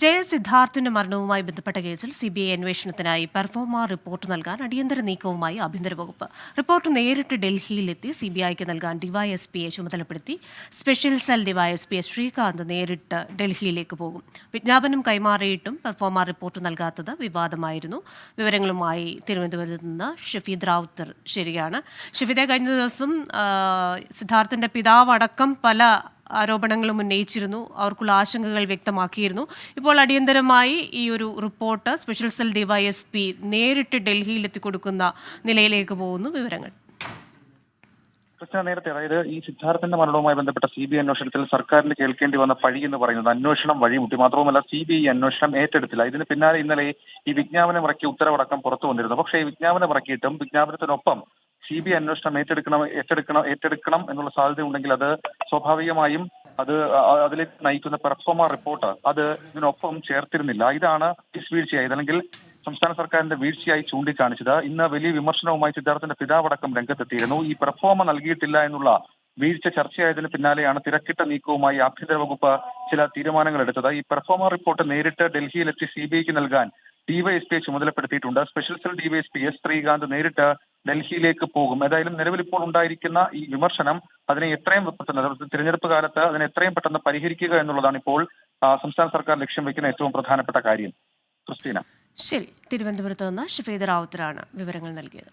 ജയസിദ്ധാർത്ഥിന്റെ മരണവുമായി ബന്ധപ്പെട്ട കേസിൽ സിബിഐ അന്വേഷണത്തിനായി പെർഫോമ റിപ്പോർട്ട് നൽകാൻ അടിയന്തര നീക്കവുമായി ആഭ്യന്തര വകുപ്പ്. റിപ്പോർട്ട് നേരിട്ട് ഡൽഹിയിലെത്തി സിബിഐക്ക് നൽകാൻ ഡിവൈഎസ്പിയെ ചുമതലപ്പെടുത്തി. സ്പെഷ്യൽ സെൽ ഡിവൈഎസ്പി ശ്രീകാന്ത് നേരിട്ട് ഡൽഹിയിലേക്ക് പോകും. വിജ്ഞാപനം കൈമാറിയിട്ടും പെർഫോമ റിപ്പോർട്ട് നൽകാത്തത് വിവാദമായിരുന്നു. വിവരങ്ങളുമായി തിരുവനന്തപുരത്ത് നിന്ന് ഷഫീദ് റാവുത്തർ ശരിയാണ്. ഷഫീദെ, കഴിഞ്ഞ ദിവസം സിദ്ധാർത്ഥിന്റെ പിതാവ് അടക്കം പല ആരോപണങ്ങളും ഉന്നയിച്ചിരുന്നു, അവർക്കുള്ള ആശങ്കകൾ വ്യക്തമാക്കിയിരുന്നു. ഇപ്പോൾ അടിയന്തരമായി ഈ ഒരു റിപ്പോർട്ട് സ്പെഷ്യൽ സെൽ ഡിവൈഎസ്പി നേരിട്ട് ഡൽഹിയിൽ എത്തിക്കൊടുക്കുന്ന നിലയിലേക്ക് പോകുന്നു. വിവരങ്ങൾ നേരത്തെ, അതായത് ഈ സിദ്ധാർത്ഥന്റെ മരണവുമായി ബന്ധപ്പെട്ട സിബിഐ അന്വേഷണത്തിൽ സർക്കാരിന് കേൾക്കേണ്ടി വന്ന പഴി എന്ന് പറയുന്നത് അന്വേഷണം വഴിമുട്ടി. മാത്രവുമല്ല, സിബിഐ അന്വേഷണം ഏറ്റെടുത്തില്ല. ഇതിന് പിന്നാലെ ഇന്നലെ ഈ വിജ്ഞാപനം ഇറക്കിയ ഉത്തരവടക്കം പുറത്തു വന്നിരുന്നു. പക്ഷേ ഈ വിജ്ഞാപനം ഇറക്കിയിട്ടും വിജ്ഞാപനത്തിനൊപ്പം സിബിഐ അന്വേഷണം ഏറ്റെടുക്കണം എന്നുള്ള സാധ്യത ഉണ്ടെങ്കിൽ അത് സ്വാഭാവികമായും അതിലേക്ക് നയിക്കുന്ന പെർഫോമ റിപ്പോർട്ട് അത് ഇതിനൊപ്പം ചേർത്തിരുന്നില്ല. ഇതാണ് വീഴ്ചയായത്, അല്ലെങ്കിൽ സംസ്ഥാന സർക്കാരിന്റെ വീഴ്ചയായി ചൂണ്ടിക്കാണിച്ചത്. ഇന്ന് വലിയ വിമർശനവുമായി സിദ്ധാർത്ഥന്റെ പിതാവടക്കം രംഗത്തെത്തിയിരുന്നു. ഈ പെർഫോമ നൽകിയിട്ടില്ല എന്നുള്ള വീഴ്ച ചർച്ചയായതിന് പിന്നാലെയാണ് തിരക്കിട്ട നീക്കവുമായി ആഭ്യന്തര വകുപ്പ് ചില തീരുമാനങ്ങൾ എടുത്തത്. ഈ പെർഫോമ റിപ്പോർട്ട് നേരിട്ട് ഡൽഹിയിലെത്തി സിബിഐക്ക് നൽകാൻ ഡിവൈഎസ്പിയെ ചുമതലപ്പെടുത്തിയിട്ടുണ്ട്. സ്പെഷ്യൽ സെൽ ഡിവൈഎസ്പി ശ്രീകാന്ത് നേരിട്ട് ഡൽഹിയിലേക്ക് പോകും. ഏതായാലും നിലവിൽ ഇപ്പോൾ ഉണ്ടായിരിക്കുന്ന ഈ വിമർശനം അതിനെ എത്രയും പെട്ടെന്ന്, തിരഞ്ഞെടുപ്പ് കാലത്ത് അതിനെ എത്രയും പെട്ടെന്ന് പരിഹരിക്കുക എന്നുള്ളതാണ് ഇപ്പോൾ സംസ്ഥാന സർക്കാർ ലക്ഷ്യം വെക്കുന്ന ഏറ്റവും പ്രധാനപ്പെട്ട കാര്യം. ക്രിസ്റ്റീന. ശരി, തിരുവനന്തപുരത്ത് നിന്ന് ഷഫീദ് റാവുത്തറാണ് വിവരങ്ങൾ നൽകിയത്.